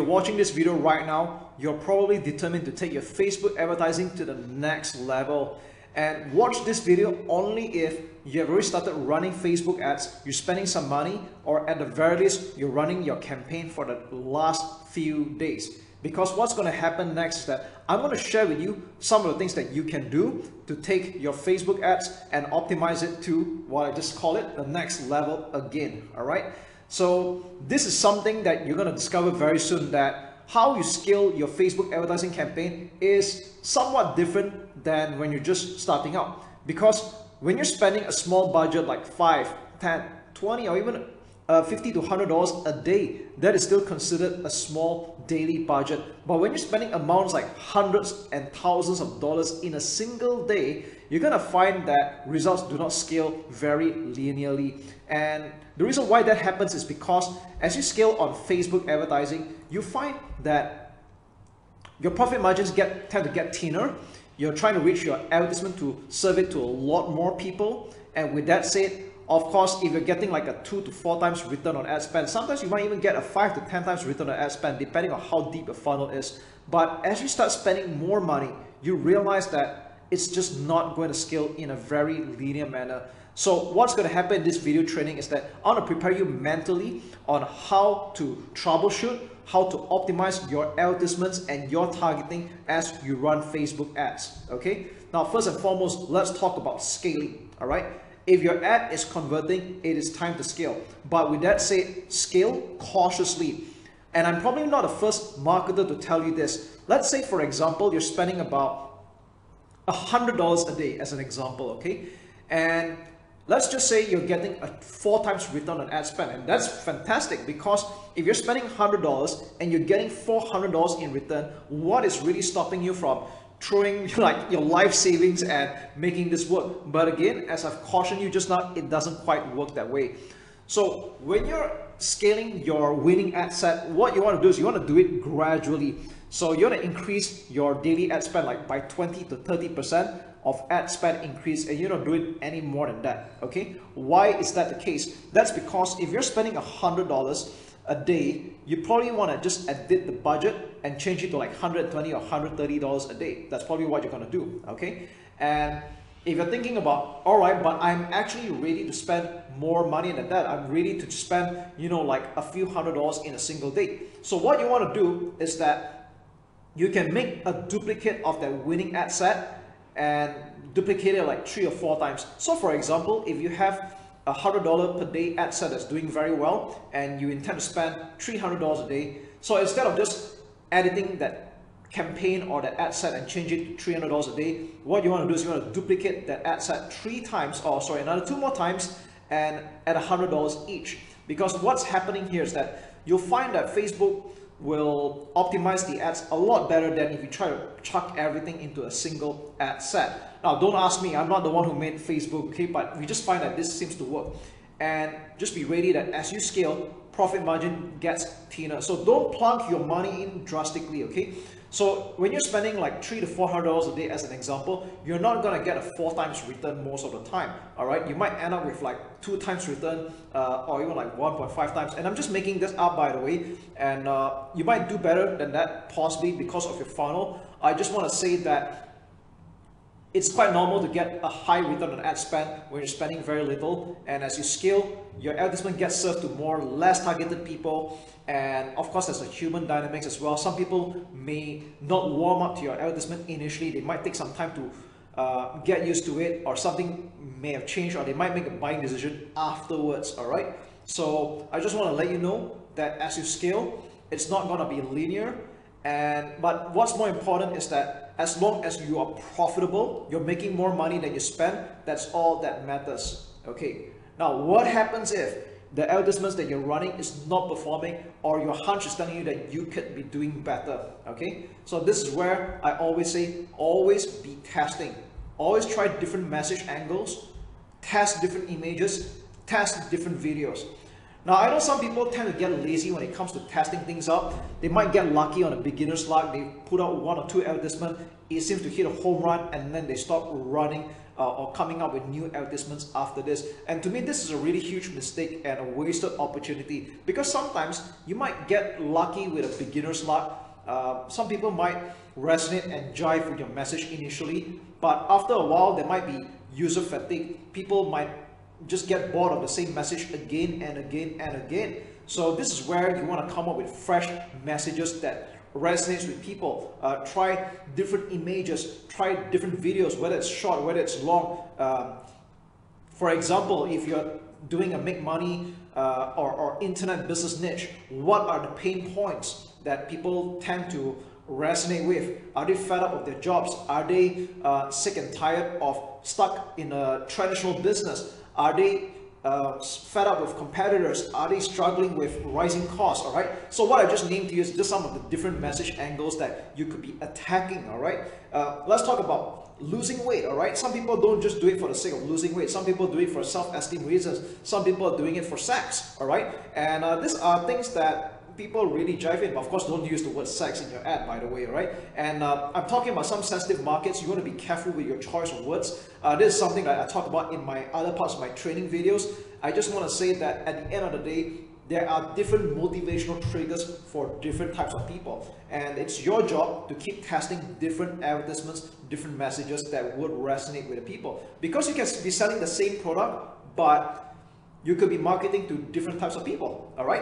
watching this video right now, you're probably determined to take your Facebook advertising to the next level. And watch this video only if you have already started running Facebook ads, you're spending some money, or at the very least, you're running your campaign for the last few days. Because what's going to happen next is that I'm going to share with you some of the things that you can do to take your Facebook ads and optimize it to what I just call it, the next level again. All right. So this is something that you're going to discover very soon, that how you scale your Facebook advertising campaign is somewhat different than when you're just starting out. Because when you're spending a small budget like 5, 10, 20, or even $50 to $100 a day, that is still considered a small daily budget. But when you're spending amounts like hundreds and thousands of dollars in a single day, you're gonna find that results do not scale very linearly. And the reason why that happens is because as you scale on Facebook advertising, you find that your profit margins tend to get thinner. You're trying to reach your advertisement to serve it to a lot more people. And with that said, of course, if you're getting like a 2 to 4 times return on ad spend, sometimes you might even get a 5 to 10 times return on ad spend, depending on how deep a funnel is. But as you start spending more money, you realize that it's just not going to scale in a very linear manner. So what's going to happen in this video training is that I want to prepare you mentally on how to troubleshoot, how to optimize your advertisements and your targeting as you run Facebook ads. Okay. Now, first and foremost, let's talk about scaling. All right. If your ad is converting, it is time to scale. But with that said, scale cautiously. And I'm probably not the first marketer to tell you this. Let's say, for example, you're spending about $100 a day as an example, okay? And let's just say you're getting a 4 times return on ad spend. And that's fantastic, because if you're spending $100 and you're getting $400 in return, what is really stopping you from throwing like your life savings at making this work? But again, as I've cautioned you just now, it doesn't quite work that way. So when you're scaling your winning ad set, what you want to do is you want to do it gradually. So you want to increase your daily ad spend like by 20 to 30% of ad spend increase, and you don't do it any more than that. Okay, why is that the case? That's because if you're spending $100 a day, you probably want to just edit the budget and change it to like $120 or $130 a day. That's probably what you're going to do. Okay, and if you're thinking about, all right, but I'm actually ready to spend more money than that, I'm ready to spend, you know, like a few $100s in a single day. So what you want to do is that you can make a duplicate of that winning ad set and duplicate it like 3 or 4 times. So for example, if you have a $100 per day ad set that's doing very well and you intend to spend $300 a day, so instead of just editing that campaign or that ad set and change it to $300 a day, what you want to do is you want to duplicate that ad set 3 times, or sorry, another 2 more times, and at $100 each. Because what's happening here is that you'll find that Facebook will optimize the ads a lot better than if you try to chuck everything into a single ad set. Now, don't ask me, I'm not the one who made Facebook, okay, but we just find that this seems to work. And just be ready that as you scale, profit margin gets thinner. So don't plunk your money in drastically, okay? So when you're spending like $300 to $400 a day as an example, you're not gonna get a 4 times return most of the time. All right, you might end up with like 2 times return, or even like 1.5 times. And I'm just making this up, by the way. And you might do better than that, possibly because of your funnel. I just want to say that it's quite normal to get a high return on ad spend when you're spending very little. And as you scale, your advertisement gets served to more less targeted people. And of course, there's a human dynamics as well. Some people may not warm up to your advertisement initially. They might take some time to get used to it, or something may have changed, or they might make a buying decision afterwards. All right. So I just want to let you know that as you scale, it's not going to be linear. But what's more important is that as long as you are profitable, you're making more money than you spend, that's all that matters. Okay. Now, what happens if the advertisements that you're running is not performing, or your hunch is telling you that you could be doing better? Okay. So this is where I always say, always be testing. Always try different message angles, test different images, test different videos. Now, I know some people tend to get lazy when it comes to testing things out. They might get lucky on a beginner's luck. They put out 1 or 2 advertisements. It seems to hit a home run, and then they stop running or coming up with new advertisements after this. And to me, this is a really huge mistake and a wasted opportunity, because sometimes you might get lucky with a beginner's luck. Some people might resonate and jive with your message initially, but after a while there might be user fatigue. People might just get bored of the same message again and again and again. So this is where you want to come up with fresh messages that resonates with people. Try different images, try different videos, whether it's short, whether it's long. For example, if you're doing a make money or internet business niche, what are the pain points that people tend to resonate with? Are they fed up of their jobs? Are they sick and tired of stuck in a traditional business? Are they fed up with competitors? Are they struggling with rising costs? All right. So what I just named to you is just some of the different message angles that you could be attacking. All right. Let's talk about losing weight. All right. Some people don't just do it for the sake of losing weight. Some people do it for self-esteem reasons. Some people are doing it for sex. All right. And these are things that people really jive in, but of course don't use the word sex in your ad, by the way, right? And I'm talking about some sensitive markets. You want to be careful with your choice of words. This is something that I talk about in my other parts of my training videos. I just want to say that at the end of the day, there are different motivational triggers for different types of people, and it's your job to keep testing different advertisements, different messages that would resonate with the people, because you can be selling the same product, but you could be marketing to different types of people. All right.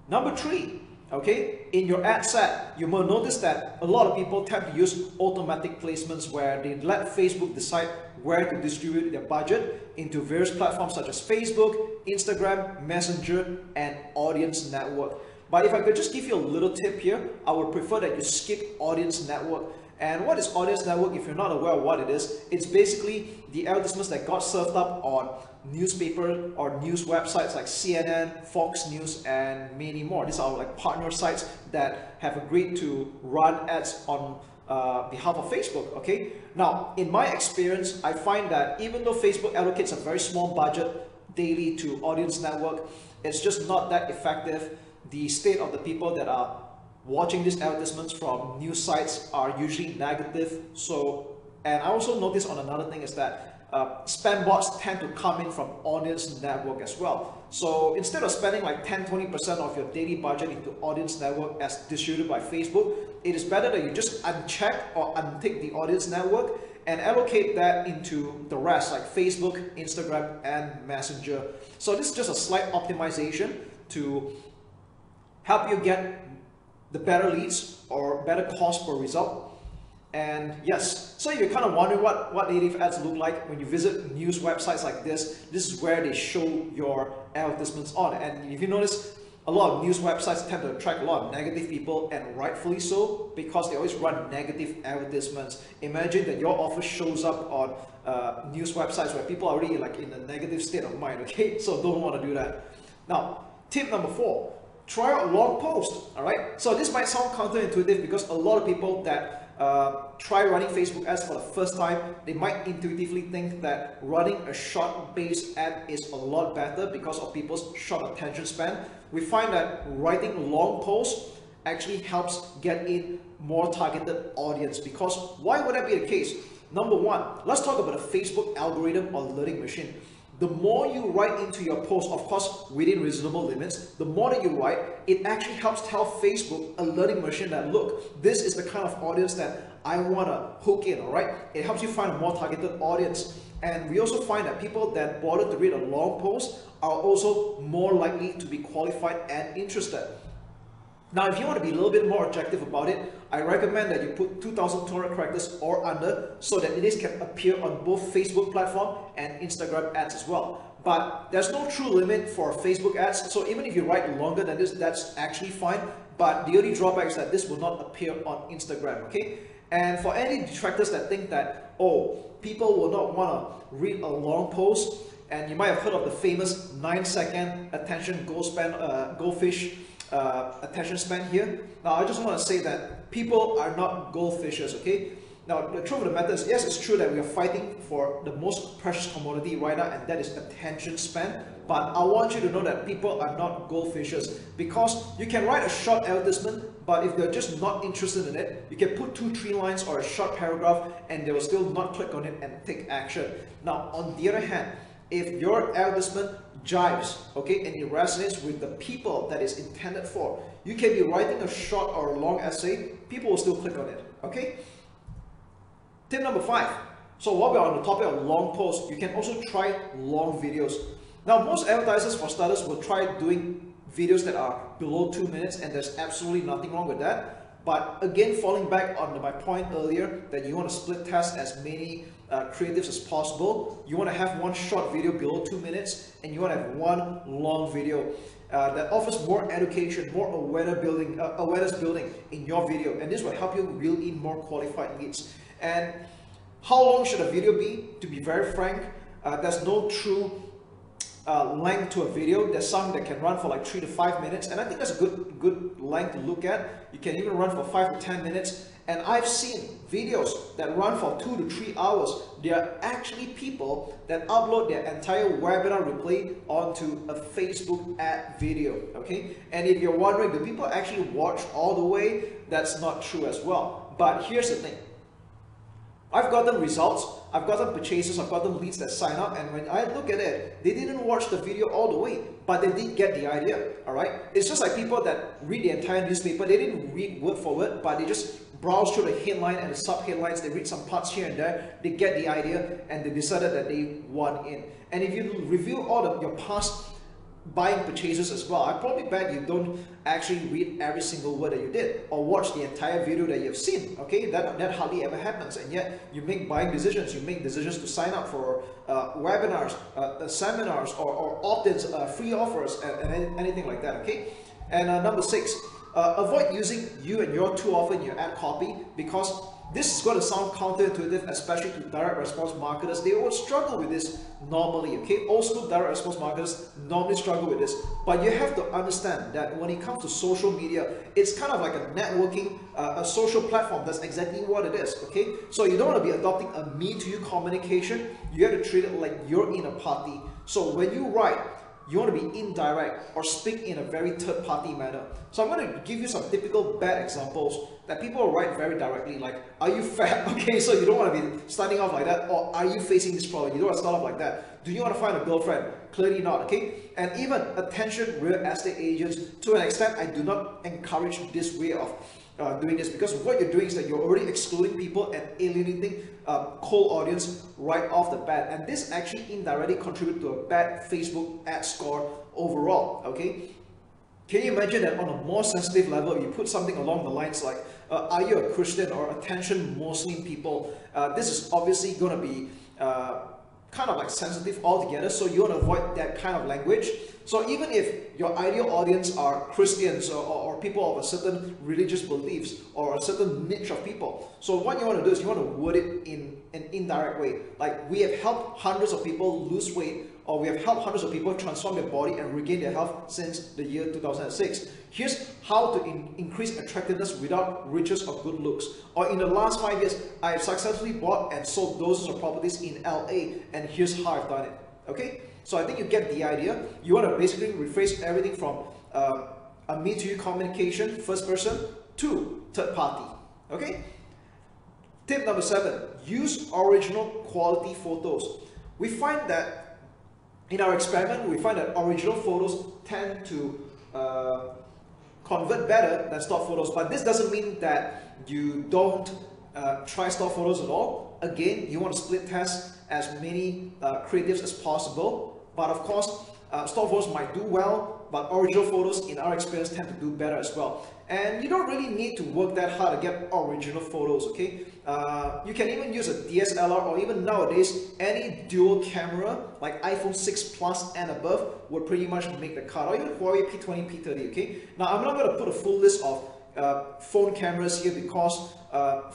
Number 3, okay, in your ad set, you will notice that a lot of people tend to use automatic placements where they let Facebook decide where to distribute their budget into various platforms such as Facebook, Instagram, Messenger, and Audience Network. But if I could just give you a little tip here, I would prefer that you skip Audience Network. And what is Audience Network? If you're not aware of what it is, it's basically the advertisements that got served up on newspaper or news websites like CNN, Fox News, and many more. These are like partner sites that have agreed to run ads on behalf of Facebook. Okay. Now, in my experience, I find that even though Facebook allocates a very small budget daily to Audience Network, it's just not that effective. The state of the people that are watching these advertisements from news sites are usually negative. So, and I also noticed on another thing is that spam bots tend to come in from Audience Network as well. So instead of spending like 10-20% of your daily budget into Audience Network as distributed by Facebook, it is better that you just uncheck or untick the Audience Network and allocate that into the rest like Facebook, Instagram, and Messenger. So this is just a slight optimization to help you get the better leads or better cost per result. And yes, so you're kind of wondering what native ads look like when you visit news websites like this. This is where they show your advertisements on. And if you notice, a lot of news websites tend to attract a lot of negative people, and rightfully so, because they always run negative advertisements. Imagine that your offer shows up on news websites where people are already like in a negative state of mind, okay? So don't want to do that. Now, tip number 4. Try out a long post. All right. So this might sound counterintuitive because a lot of people that try running Facebook ads for the first time, they might intuitively think that running a short-based ad is a lot better because of people's short attention span. We find that writing long posts actually helps get in more targeted audience, because why would that be the case? Number 1, let's talk about the Facebook algorithm or learning machine. The more you write into your post, of course, within reasonable limits, the more that you write, it actually helps tell Facebook, a learning machine, that look, this is the kind of audience that I want to hook in, all right? It helps you find a more targeted audience. And we also find that people that bother to read a long post are also more likely to be qualified and interested. Now, if you want to be a little bit more objective about it, I recommend that you put 2,200 characters or under so that it can appear on both Facebook platform and Instagram ads as well. But there's no true limit for Facebook ads, so even if you write longer than this, that's actually fine. But the only drawback is that this will not appear on Instagram, okay? And for any detractors that think that, oh, people will not want to read a long post, and you might have heard of the famous 9-second attention goldfish attention span here. Now, I just want to say that people are not goldfishes, okay? Now, the truth of the matter is, yes, it's true that we are fighting for the most precious commodity right now, and that is attention span. but I want you to know that people are not goldfishes, because you can write a short advertisement, but if they're just not interested in it, you can put 2-3 lines or a short paragraph and they will still not click on it and take action. Now, on the other hand, if your advertisement jives, okay, and it resonates with the people that it's intended for, you can be writing a short or a long essay, people will still click on it, okay? Tip number 5. So while we're on the topic of long posts, you can also try long videos. Now, most advertisers, for starters, will try doing videos that are below 2 minutes, and there's absolutely nothing wrong with that. But again, falling back on my point earlier that you want to split test as many creatives as possible. You want to have one short video below 2 minutes, and you want to have one long video that offers more education, more awareness building in your video, and this will help you reel in more qualified leads. And how long should a video be? To be very frank, there's no true length to a video. There's some that can run for like 3 to 5 minutes, and I think that's a good length to look at. You can even run for 5 to 10 minutes, and I've seen videos that run for 2 to 3 hours. There are actually people that upload their entire webinar replay onto a Facebook ad video, okay? And if you're wondering, do people actually watch all the way? That's not true as well. But here's the thing. I've gotten results, I've gotten purchases, I've gotten leads that sign up, and when I look at it, they didn't watch the video all the way, but they did get the idea, alright? It's just like people that read the entire newspaper, they didn't read word for word, but they just browse through the headline and the sub-headlines, they read some parts here and there, they get the idea, and they decided that they want in. And if you review all your past buying purchases as well, I probably bet you don't actually read every single word that you did or watch the entire video that you've seen, okay? That hardly ever happens, and yet you make buying decisions. You make decisions to sign up for webinars, seminars, or opt-ins, free offers, and anything like that, okay? And number 6, avoid using you and your too often in your ad copy, because this is going to sound counterintuitive, especially to direct response marketers. They will struggle with this normally, okay? Old school direct response marketers normally struggle with this. But you have to understand that when it comes to social media, it's kind of like a networking, a social platform. That's exactly what it is, okay? So you don't want to be adopting a me-to-you communication. You have to treat it like you're in a party. So when you write, you want to be indirect or speak in a very third-party manner. So I'm going to give you some typical bad examples that people write very directly, like, are you fat? Okay, so you don't want to be starting off like that. Or are you facing this problem? You don't want to start off like that. Do you want to find a girlfriend? Clearly not, okay? And even attention real estate agents, to an extent, I do not encourage this way of doing this, because what you're doing is that you're already excluding people and alienating cold audience right off the bat, and this actually indirectly contributes to a bad Facebook ad score overall, okay? Can you imagine that on a more sensitive level, you put something along the lines like, are you a Christian, or attention Muslim people? This is obviously going to be kind of like sensitive altogether, so you want to avoid that kind of language. So even if your ideal audience are Christians or people of a certain religious beliefs or a certain niche of people, so what you want to do is you want to word it in an indirect way. Like, we have helped hundreds of people lose weight, or we have helped hundreds of people transform their body and regain their health since the year 2006. Here's how to increase attractiveness without riches or good looks. Or in the last 5 years, I have successfully bought and sold dozens of properties in LA, and here's how I've done it. Okay? So I think you get the idea. You want to basically rephrase everything from a me-to-you communication, first person, to third party. Okay? Tip number 7, use original quality photos. We find that in our experiment, we find that original photos tend to convert better than stock photos, but this doesn't mean that you don't try stock photos at all. Again, you want to split test as many creatives as possible, but of course, stock photos might do well, but original photos, in our experience, tend to do better as well. And you don't really need to work that hard to get original photos, okay? You can even use a DSLR, or even nowadays, any dual camera, like iPhone 6 Plus and above, would pretty much make the cut, or even Huawei P20, P30, okay? Now, I'm not going to put a full list of phone cameras here, because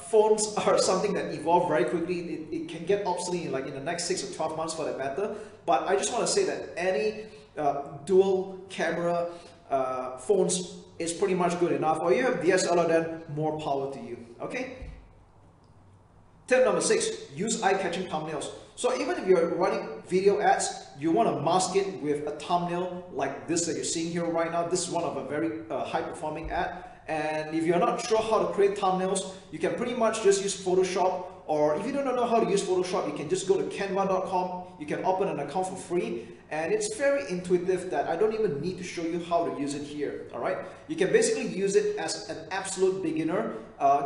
phones are something that evolve very quickly. It can get obsolete in the next 6 or 12 months for that matter. But I just want to say that any dual camera phones is pretty much good enough. Or you have DSLR, then more power to you. Okay? Tip number 6, use eye-catching thumbnails. So even if you're running video ads, you want to mask it with a thumbnail like this that you're seeing here right now. This is one of a very high-performing ad. And if you're not sure how to create thumbnails, you can pretty much just use Photoshop. Or if you don't know how to use Photoshop, you can just go to canva.com. You can open an account for free. And it's very intuitive that I don't even need to show you how to use it here. All right. You can basically use it as an absolute beginner.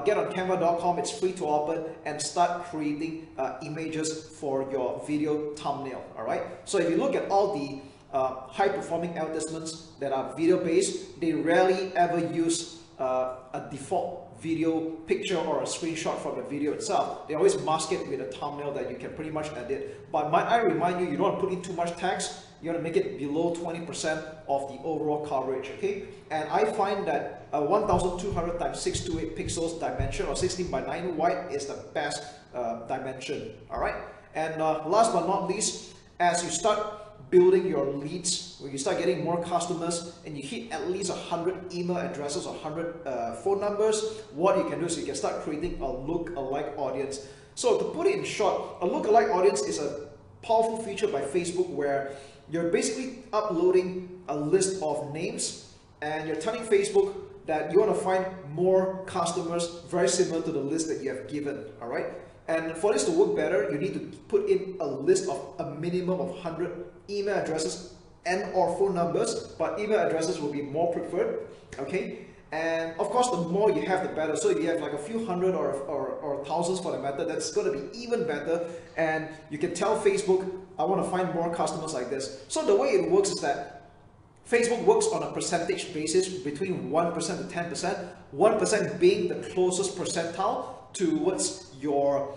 Get on canva.com. It's free to open and start creating images for your video thumbnail. All right. So if you look at all the high-performing advertisements that are video-based, they rarely ever use a default video picture or a screenshot from the video itself. They always mask it with a thumbnail that you can pretty much edit. But might I remind you, you don't want to put in too much text. You want to make it below 20% of the overall coverage, okay? And I find that 1200 x 628 pixels dimension or 16 by 9 wide is the best dimension, all right? And last but not least, as you start building your leads, when you start getting more customers and you hit at least 100 email addresses or 100 phone numbers, what you can do is you can start creating a look-alike audience. So to put it in short, a look-alike audience is a powerful feature by Facebook where you're basically uploading a list of names and you're telling Facebook that you want to find more customers very similar to the list that you have given, all right? And for this to work better, you need to put in a list of a minimum of 100 email addresses and or phone numbers, but email addresses will be more preferred, okay? And of course, the more you have, the better. So if you have like a few hundred or thousands for the matter, that's going to be even better. And you can tell Facebook, I want to find more customers like this. So the way it works is that Facebook works on a percentage basis between 1% to 10%, 1% being the closest percentile towards your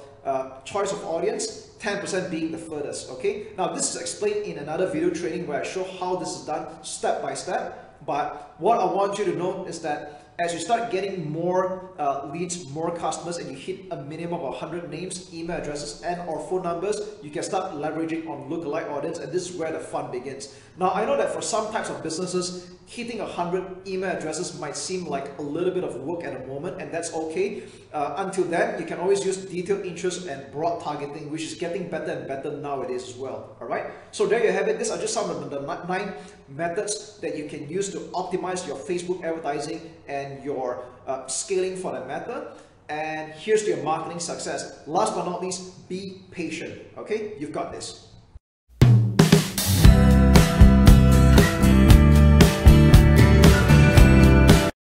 choice of audience, 10% being the furthest, okay? Now this is explained in another video training where I show how this is done step by step, but what I want you to know is that as you start getting more leads, more customers, and you hit a minimum of 100 names, email addresses, and or phone numbers, you can start leveraging on lookalike audience, and this is where the fun begins. Now, I know that for some types of businesses, hitting 100 email addresses might seem like a little bit of work at the moment, and that's okay. Until then, you can always use detailed interest and broad targeting, which is getting better and better nowadays as well. All right. So there you have it. These are just some of the 9 methods that you can use to optimize your Facebook advertising and your scaling for that matter. And here's to your marketing success. Last but not least, be patient. Okay, you've got this.